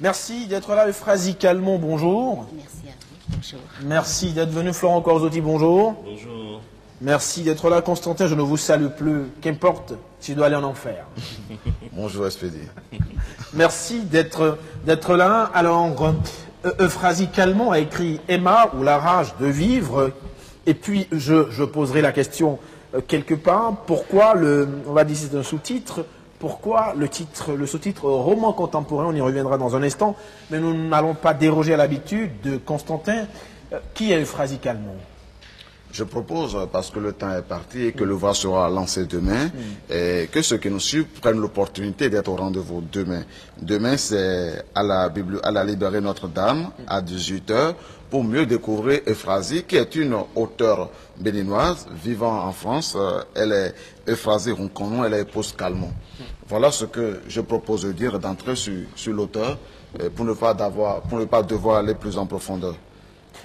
Merci d'être là, Euphrasie Calmont, bonjour. Merci à vous, bonjour. Merci d'être venu, Florent Corzotti, bonjour. Bonjour. Merci d'être là, Constantin, je ne vous salue plus, qu'importe si je dois aller en enfer. Bonjour, SPD. Merci d'être là. Alors, Euphrasie Calmont a écrit Emma ou la rage de vivre. Et puis, je poserai la question quelque part. Pourquoi on va dire c'est un sous-titre. Pourquoi le sous-titre roman contemporain, on y reviendra dans un instant, mais nous n'allons pas déroger à l'habitude de Constantin. Qui est Euphrasie Calmont? Je propose, parce que le temps est parti et que l'ouvrage sera lancé demain, et que ceux qui nous suivent prennent l'opportunité d'être au rendez-vous demain. Demain, c'est à la librairie Notre-Dame, à 18h, pour mieux découvrir Euphrasie, qui est une auteure béninoise vivant en France. Elle est Euphrasie Ronconon, elle est épouse Calmont. Voilà ce que je propose de dire d'entrer sur l'auteur, pour ne pas devoir aller plus en profondeur.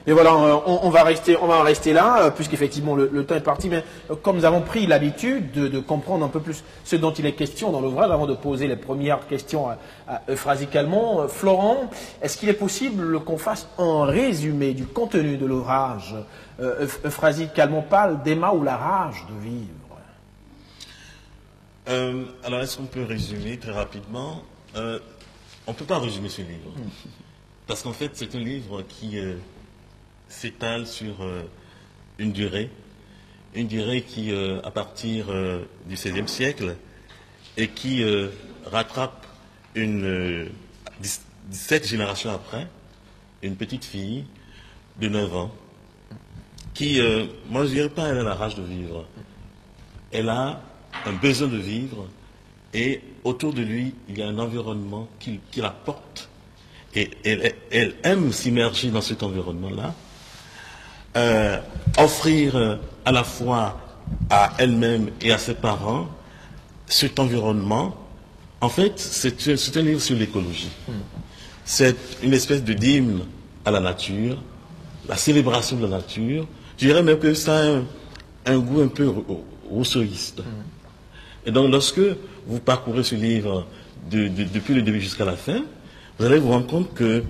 Et voilà, on va rester là, puisqu'effectivement le temps est parti, mais comme nous avons pris l'habitude de comprendre un peu plus ce dont il est question dans l'ouvrage, avant de poser les premières questions à Euphrasie Calmont, Florent, est-ce qu'il est possible qu'on fasse un résumé du contenu de l'ouvrage? Euphrasie Calmont parle d'Emma ou la rage de vivre. Alors, est-ce qu'on peut résumer très rapidement? On ne peut pas résumer ce livre, parce qu'en fait, c'est un livre qui s'étale sur une durée qui, à partir du XVIe siècle, et qui rattrape 17 générations après, une petite fille de 9 ans, qui, moi je ne dirais pas elle a la rage de vivre, elle a un besoin de vivre, et autour de lui, il y a un environnement qui la porte, et elle aime s'immerger dans cet environnement-là, offrir à la fois à elle-même et à ses parents cet environnement. En fait, c'est un livre sur l'écologie. C'est une espèce de d'hymne à la nature, la célébration de la nature. Je dirais même que ça a un goût un peu rousseauiste. Et donc, lorsque vous parcourez ce livre depuis le début jusqu'à la fin, vous allez vous rendre compte que,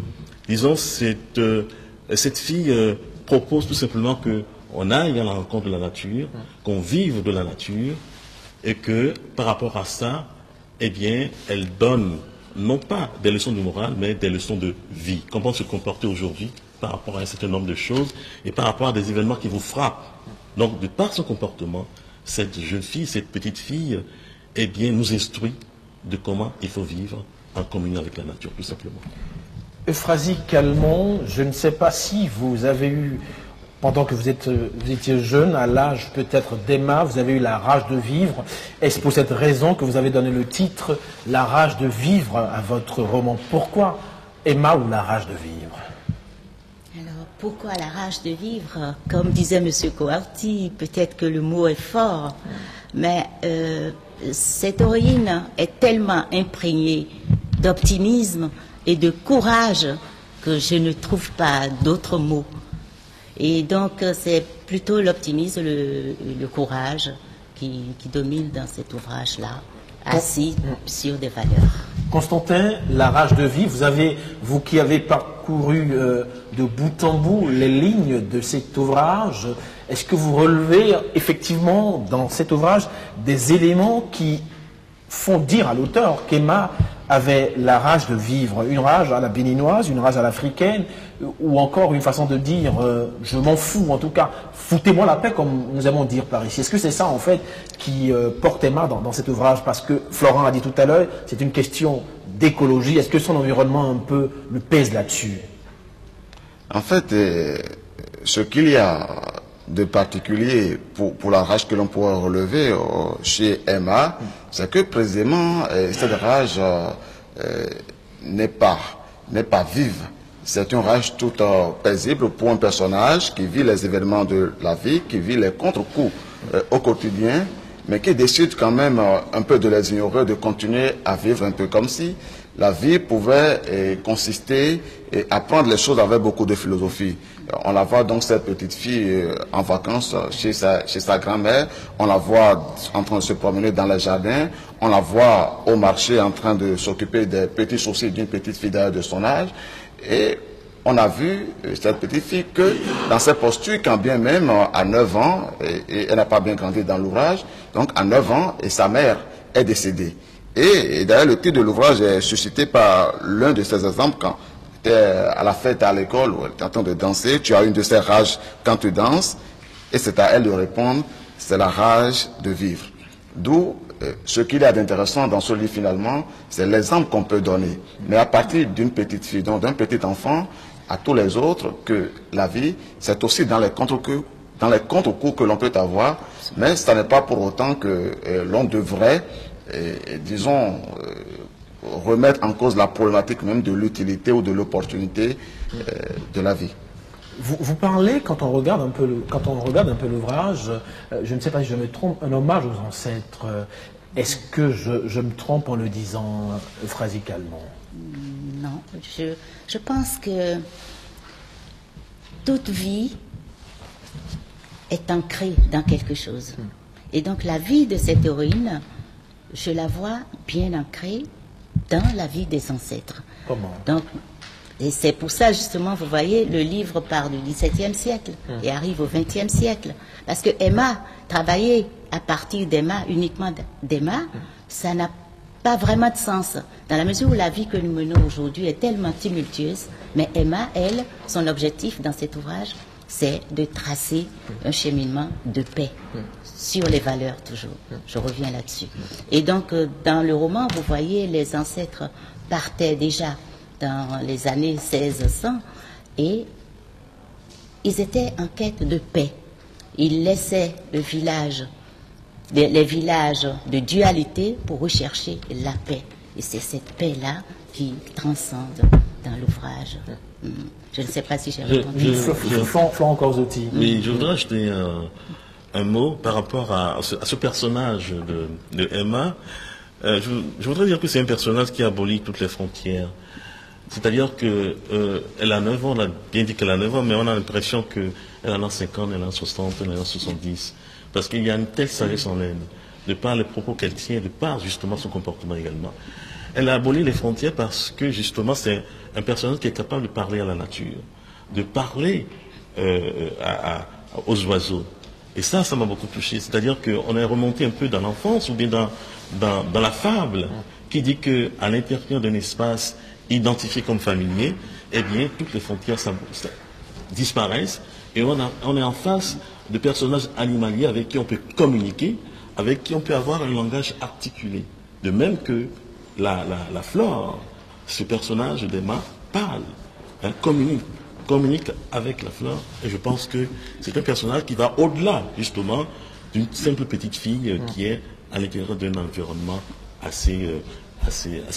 disons, cette fille propose tout simplement qu'on aille à la rencontre de la nature, qu'on vive de la nature, et que par rapport à ça, eh bien, elle donne non pas des leçons de morale, mais des leçons de vie. Comment se comporter aujourd'hui par rapport à un certain nombre de choses et par rapport à des événements qui vous frappent. Donc, de par son comportement, cette jeune fille, cette petite fille, eh bien, nous instruit de comment il faut vivre en communion avec la nature, tout simplement. Euphrasie Calmont, je ne sais pas si vous avez eu, pendant que vous étiez jeune, à l'âge peut-être d'Emma, vous avez eu la rage de vivre. Est-ce pour cette raison que vous avez donné le titre « La rage de vivre » à votre roman? Pourquoi Emma ou la rage de vivre? Alors, pourquoi la rage de vivre? Comme disait M. Coarty, peut-être que le mot est fort, mais cette héroïne est tellement imprégnée d'optimisme et de courage que je ne trouve pas d'autres mots. Et donc c'est plutôt l'optimisme, le courage qui domine dans cet ouvrage-là, assis sur des valeurs. Constantin, la rage de vivre, vous qui avez parcouru de bout en bout les lignes de cet ouvrage, est-ce que vous relevez effectivement dans cet ouvrage des éléments qui font dire à l'auteur qu'Emma avait la rage de vivre, une rage à la béninoise, une rage à l'africaine, ou encore une façon de dire je m'en fous, en tout cas, foutez-moi la paix, comme nous aimons dire par ici. Est-ce que c'est ça, en fait, qui porte Emma dans cet ouvrage? Parce que Florent a dit tout à l'heure, c'est une question d'écologie. Est-ce que son environnement un peu le pèse là-dessus? En fait, ce qu'il y a de particulier pour la rage que l'on pourrait relever chez Emma, c'est que précisément cette rage n'est pas vive. C'est une rage toute paisible pour un personnage qui vit les événements de la vie, qui vit les contre-coups au quotidien, mais qui décide quand même un peu de les ignorer, de continuer à vivre un peu comme si la vie pouvait consister et apprendre les choses avec beaucoup de philosophie. On la voit donc, cette petite fille, en vacances chez sa grand-mère. On la voit en train de se promener dans le jardin. On la voit au marché en train de s'occuper des petits soucis d'une petite fille d'ailleurs de son âge. Et on a vu cette petite fille que dans ses postures, quand bien même à 9 ans, et elle n'a pas bien grandi dans l'ouvrage, donc à 9 ans, et sa mère est décédée. Et d'ailleurs, le titre de l'ouvrage est suscité par l'un de ces exemples quand tu es à la fête à l'école où elle est en train de danser, tu as une de ces rages quand tu danses, et c'est à elle de répondre, c'est la rage de vivre. D'où ce qu'il y a d'intéressant dans ce livre finalement, c'est l'exemple qu'on peut donner. Mais à partir d'une petite fille, donc d'un petit enfant, à tous les autres, que la vie, c'est aussi dans les contre-coups que l'on peut avoir, mais ça n'est pas pour autant que l'on devrait, disons, remettre en cause la problématique même de l'utilité ou de l'opportunité de la vie. Vous parlez, quand on regarde un peu l'ouvrage, je ne sais pas si je me trompe, un hommage aux ancêtres. Est-ce que je me trompe en le disant phrasicalement? Non, je pense que toute vie est ancrée dans quelque chose. Et donc la vie de cette héroïne, je la vois bien ancrée dans la vie des ancêtres. Comment? Donc, et c'est pour ça, justement, vous voyez, le livre part du XVIIe siècle et arrive au XXe siècle. Parce que Emma, travailler à partir d'Emma, uniquement d'Emma, ça n'a pas vraiment de sens. Dans la mesure où la vie que nous menons aujourd'hui est tellement tumultueuse, mais Emma, elle, son objectif dans cet ouvrage, c'est de tracer un cheminement de paix sur les valeurs toujours. Je reviens là-dessus. Et donc, dans le roman, vous voyez, les ancêtres partaient déjà dans les années 1600 et ils étaient en quête de paix. Ils laissaient le village, les villages de dualité pour rechercher la paix. Et c'est cette paix-là qui transcende dans l'ouvrage. Je ne sais pas si j'ai répondu. Florent Corzotti. Oui, je voudrais ajouter un mot par rapport à ce personnage de Emma. Je voudrais dire que c'est un personnage qui abolit toutes les frontières. C'est-à-dire qu'elle a 9 ans, on a bien dit qu'elle a 9 ans, mais on a l'impression qu'elle en a 50, elle en a 60, elle en a 70. Parce qu'il y a une telle sagesse en elle, de par les propos qu'elle tient, de par justement son comportement également. Elle a aboli les frontières parce que justement c'est un personnage qui est capable de parler à la nature, de parler aux oiseaux. Et ça m'a beaucoup touché. C'est-à-dire qu'on est remonté un peu dans l'enfance ou bien dans la fable qui dit qu'à l'intérieur d'un espace identifié comme familier, eh bien, toutes les frontières disparaissent et on est en face de personnages animaliers avec qui on peut communiquer, avec qui on peut avoir un langage articulé. De même que la flore, ce personnage d'Emma parle, communique avec la flore, et je pense que c'est un personnage qui va au-delà, justement, d'une simple petite fille qui est à l'intérieur d'un environnement assez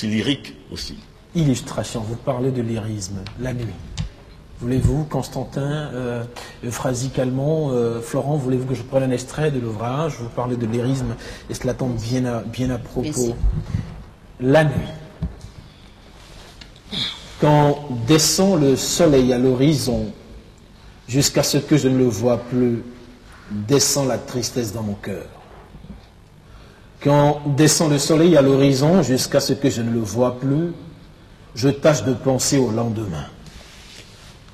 lyrique aussi. Illustration, vous parlez de lyrisme, la nuit. Voulez-vous, Constantin, phrasicalement, Florent, voulez-vous que je prenne un extrait de l'ouvrage? Vous parlez de lyrisme et cela tombe bien à propos. Merci. La nuit. Quand descend le soleil à l'horizon, jusqu'à ce que je ne le vois plus, descend la tristesse dans mon cœur. Quand descend le soleil à l'horizon, jusqu'à ce que je ne le vois plus, je tâche de penser au lendemain.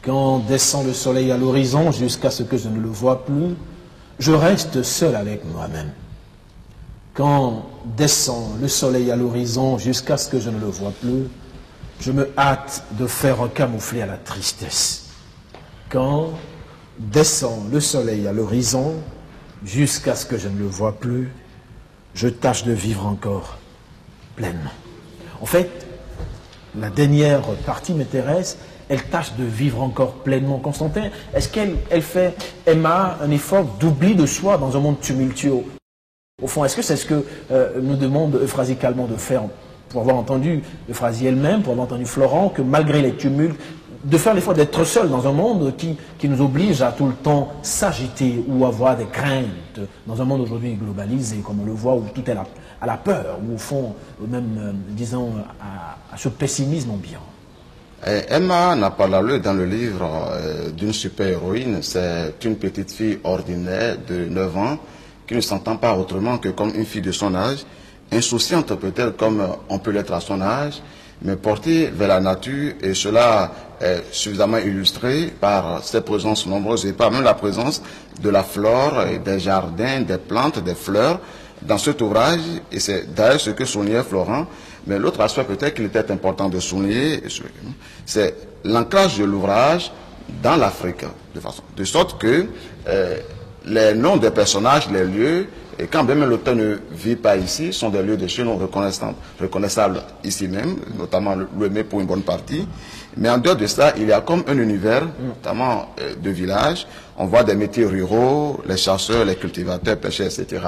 Quand descend le soleil à l'horizon, jusqu'à ce que je ne le vois plus, je reste seul avec moi-même. Quand descend le soleil à l'horizon, jusqu'à ce que je ne le vois plus, je me hâte de faire camoufler à la tristesse. Quand descend le soleil à l'horizon, jusqu'à ce que je ne le vois plus, je tâche de vivre encore pleinement. En fait, la dernière partie m'intéresse, elle tâche de vivre encore pleinement. Constantin, est-ce qu'elle fait, Emma, un effort d'oubli de soi dans un monde tumultueux? Au fond, est-ce que c'est ce que nous demande phrasicalement de faire, pour avoir entendu Euphrasie elle-même, pour avoir entendu Florent, que malgré les tumultes, de faire l'effort d'être seul dans un monde qui nous oblige à tout le temps s'agiter ou avoir des craintes, dans un monde aujourd'hui globalisé, comme on le voit, où tout est à la peur, ou au fond, même, disons, à ce pessimisme ambiant. Emma n'a pas l'allure dans le livre d'une super-héroïne. C'est une petite fille ordinaire de 9 ans qui ne s'entend pas autrement que comme une fille de son âge, insouciante peut-être comme on peut l'être à son âge, mais portée vers la nature, et cela est suffisamment illustré par ses présences nombreuses et par même la présence de la flore, des jardins, des plantes, des fleurs dans cet ouvrage, et c'est d'ailleurs ce que soulignait Florent. Mais l'autre aspect peut-être qu'il était important de souligner, c'est l'ancrage de l'ouvrage dans l'Afrique, de sorte que les noms des personnages, les lieux, et quand même l'auteur ne vit pas ici, sont des lieux de chez nous reconnaissables ici même, notamment Lomé pour une bonne partie. Mais en dehors de ça, il y a comme un univers, notamment de village. On voit des métiers ruraux, les chasseurs, les cultivateurs, pêcheurs, etc.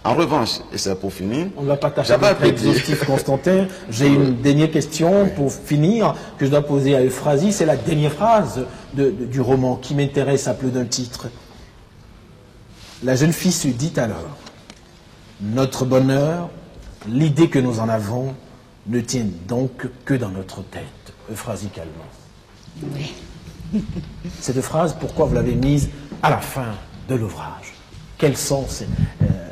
En revanche, et c'est pour finir... On ne va pas tâcher d'être exhaustif, Constantin. J'ai une dernière question pour finir, que je dois poser à Euphrasie. C'est la dernière phrase du roman qui m'intéresse à plus d'un titre. La jeune fille se dit alors: notre bonheur, l'idée que nous en avons, ne tient donc que dans notre tête. Euphrasie Calment. Oui. Cette phrase, pourquoi vous l'avez mise à la fin de l'ouvrage? Quel sens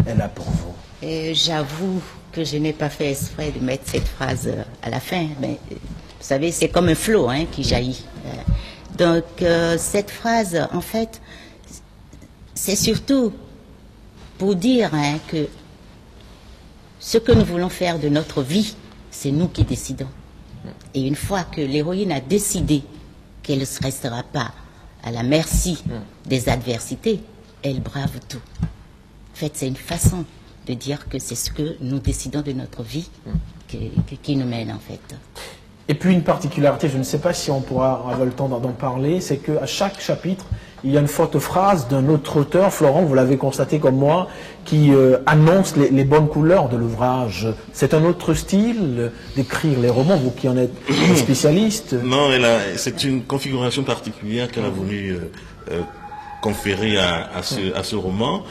elle a pour vous? J'avoue que je n'ai pas fait exprès de mettre cette phrase à la fin, mais vous savez, c'est comme un flot qui jaillit. Donc, cette phrase, en fait, c'est surtout pour dire que ce que nous voulons faire de notre vie, c'est nous qui décidons. Et une fois que l'héroïne a décidé qu'elle ne restera pas à la merci des adversités, elle brave tout. En fait, c'est une façon de dire que c'est ce que nous décidons de notre vie qui nous mène, en fait. Et puis une particularité, je ne sais pas si on pourra avoir le temps d'en parler, c'est qu'à chaque chapitre, il y a une forte phrase d'un autre auteur, Florent, vous l'avez constaté comme moi, qui annonce les bonnes couleurs de l'ouvrage. C'est un autre style d'écrire les romans, vous qui en êtes spécialiste. Non, c'est une configuration particulière qu'elle a voulu conférer à ce roman.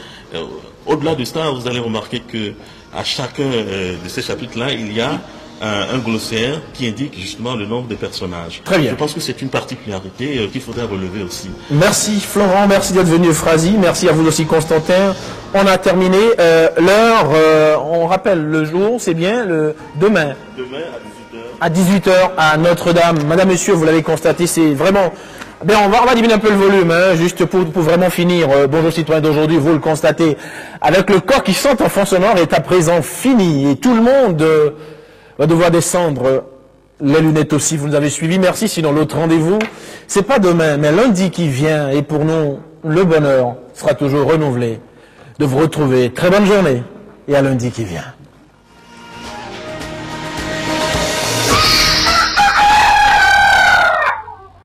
Au-delà de ça, vous allez remarquer que à chacun de ces chapitres-là, il y a un glossaire qui indique justement le nombre de personnages. Très bien. Je pense que c'est une particularité qu'il faudrait relever aussi. Merci Florent, merci d'être venu Euphrasie, merci à vous aussi Constantin. On a terminé l'heure, on rappelle le jour, c'est bien demain. Demain à 18h. À 18h à Notre-Dame. Madame, Monsieur, vous l'avez constaté, c'est vraiment... Bien, on va diminuer un peu le volume, juste pour vraiment finir. Bonjour citoyens d'aujourd'hui, vous le constatez. Avec le corps qui chante en fond sonore est à présent fini. Et tout le monde va devoir descendre les lunettes aussi. Vous nous avez suivis. Merci. Sinon, l'autre rendez-vous, c'est pas demain, mais lundi qui vient. Et pour nous, le bonheur sera toujours renouvelé de vous retrouver. Très bonne journée et à lundi qui vient.